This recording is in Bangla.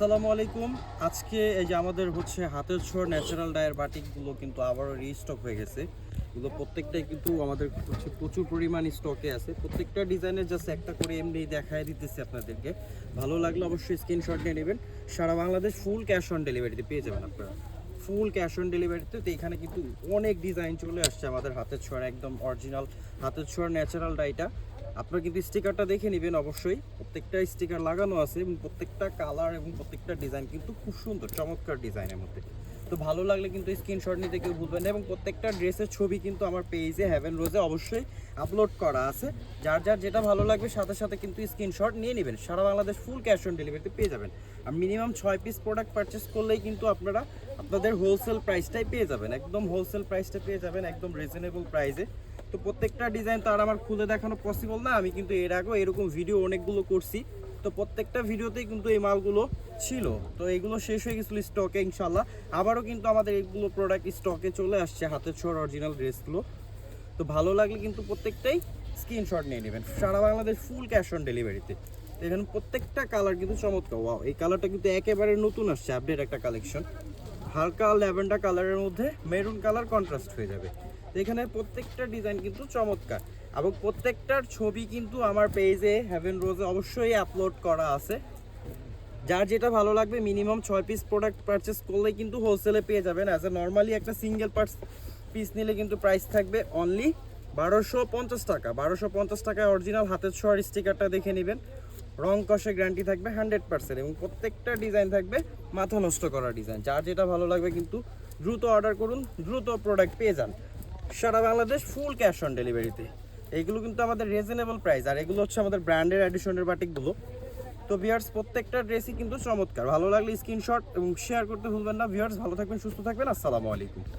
আসসালামু আলাইকুম। আজকে এই যে আমাদের হচ্ছে হাতের ছোঁয়ার ন্যাচারাল ডায়ের বাটিকগুলো কিন্তু আবারও রিস্টক হয়ে গেছে। এগুলো প্রত্যেকটাই কিন্তু আমাদের হচ্ছে প্রচুর পরিমাণ স্টকে আছে। প্রত্যেকটা ডিজাইনের জাস্ট একটা করে এমনি দেখায় দিতেছি আপনাদেরকে। ভালো লাগলে অবশ্যই স্ক্রিনশট নিয়ে নেবেন। সারা বাংলাদেশ ফুল ক্যাশ অন ডেলিভারিতে পেয়ে যাবেন আপনারা। ফুল ক্যাশ অন ডেলিভারিতে। তো এখানে কিন্তু অনেক ডিজাইন চলে আসছে আমাদের হাতের ছোঁয়ার একদম অরিজিনাল হাতের ছোঁয়ার ন্যাচারাল ডাইটা। আপনারা কিন্তু স্টিকারটা দেখে নেবেন অবশ্যই। প্রত্যেকটা স্টিকার লাগানো আছে এবং প্রত্যেকটা কালার এবং প্রত্যেকটা ডিজাইন কিন্তু খুব সুন্দর চমৎকার ডিজাইনের মধ্যে। তো ভালো লাগলে কিন্তু স্ক্রিনশট নিতে কেউ ভুলবেন না। এবং প্রত্যেকটা ড্রেসের ছবি কিন্তু আমার পেজে হ্যাভেন রোজে অবশ্যই আপলোড করা আছে। যার যার যেটা ভালো লাগবে সাথে সাথে কিন্তু স্ক্রিনশট নিয়ে নেবেন। সারা বাংলাদেশ ফুল ক্যাশ অন ডেলিভারিতে পেয়ে যাবেন। আর মিনিমাম 6 পিস প্রোডাক্ট পারচেস করলেই কিন্তু আপনারা আপনাদের হোলসেল প্রাইসটাই পেয়ে যাবেন। একদম হোলসেল প্রাইসটা পেয়ে যাবেন একদম রিজনেবল প্রাইসে। তো প্রত্যেকটা ডিজাইন তো আর আমার খুলে দেখানো পসিবল না। আমি কিন্তু এর আগেও এরকম ভিডিও অনেকগুলো করছি। তো প্রত্যেকটা ভিডিওতেই কিন্তু এই মালগুলো ছিল। তো এগুলো শেষ হয়ে গেছিলো স্টকে। ইনশাল্লাহ আবারও কিন্তু আমাদের এইগুলো প্রোডাক্ট স্টকে চলে আসছে হাতের ছোঁয়ার অরিজিনাল ড্রেসগুলো। তো ভালো লাগলে কিন্তু প্রত্যেকটাই স্ক্রিনশট নিয়ে নেবেন। সারা বাংলাদেশ ফুল ক্যাশ অন ডেলিভারিতে। এখানে প্রত্যেকটা কালার কিন্তু চমৎকার। ওয়াও, এই কালারটা কিন্তু একেবারে নতুন আসছে, আপডেট একটা কালেকশন। হালকা ল্যাভেন্ডার কালারের মধ্যে মেরুন কালার কন্ট্রাস্ট হয়ে যাবে। তো এখানে প্রত্যেকটা ডিজাইন কিন্তু চমৎকার এবং প্রত্যেকটার ছবি কিন্তু আমার পেজে হ্যাভেন রোজে অবশ্যই আপলোড করা আছে। যার যেটা ভালো লাগবে মিনিমাম 6 পিস প্রোডাক্ট পারচেস করলেই কিন্তু হোলসেলে পেয়ে যাবেন। অ্যাজ এ নর্মালি একটা সিঙ্গেল পিস নিলে কিন্তু প্রাইস থাকবে অনলি 1250 টাকা। 1250 টাকায় অরিজিনাল হাতের ছোঁয়ার স্টিকারটা দেখে নেবেন। রং কষে গ্যারান্টি থাকবে 100% এবং প্রত্যেকটা ডিজাইন থাকবে মাথা নষ্ট করা ডিজাইন। যার যেটা ভালো লাগবে কিন্তু দ্রুত অর্ডার করুন, দ্রুত প্রোডাক্ট পেয়ে যান। সারা বাংলাদেশ ফুল ক্যাশ অন ডেলিভারিতে। এইগুলো কিন্তু আমাদের রিজনেবল প্রাইস। আর এগুলো হচ্ছে আমাদের ব্র্যান্ডের এডিশনের বাটিকগুলো। তো ভিউয়ার্স প্রত্যেকটা ড্রেসই কিন্তু চমৎকার। ভালো লাগলে স্ক্রিনশট এবং শেয়ার করতে ভুলবেন না। ভিউয়ার্স ভালো থাকবেন, সুস্থ থাকবেন। আসসালামু আলাইকুম।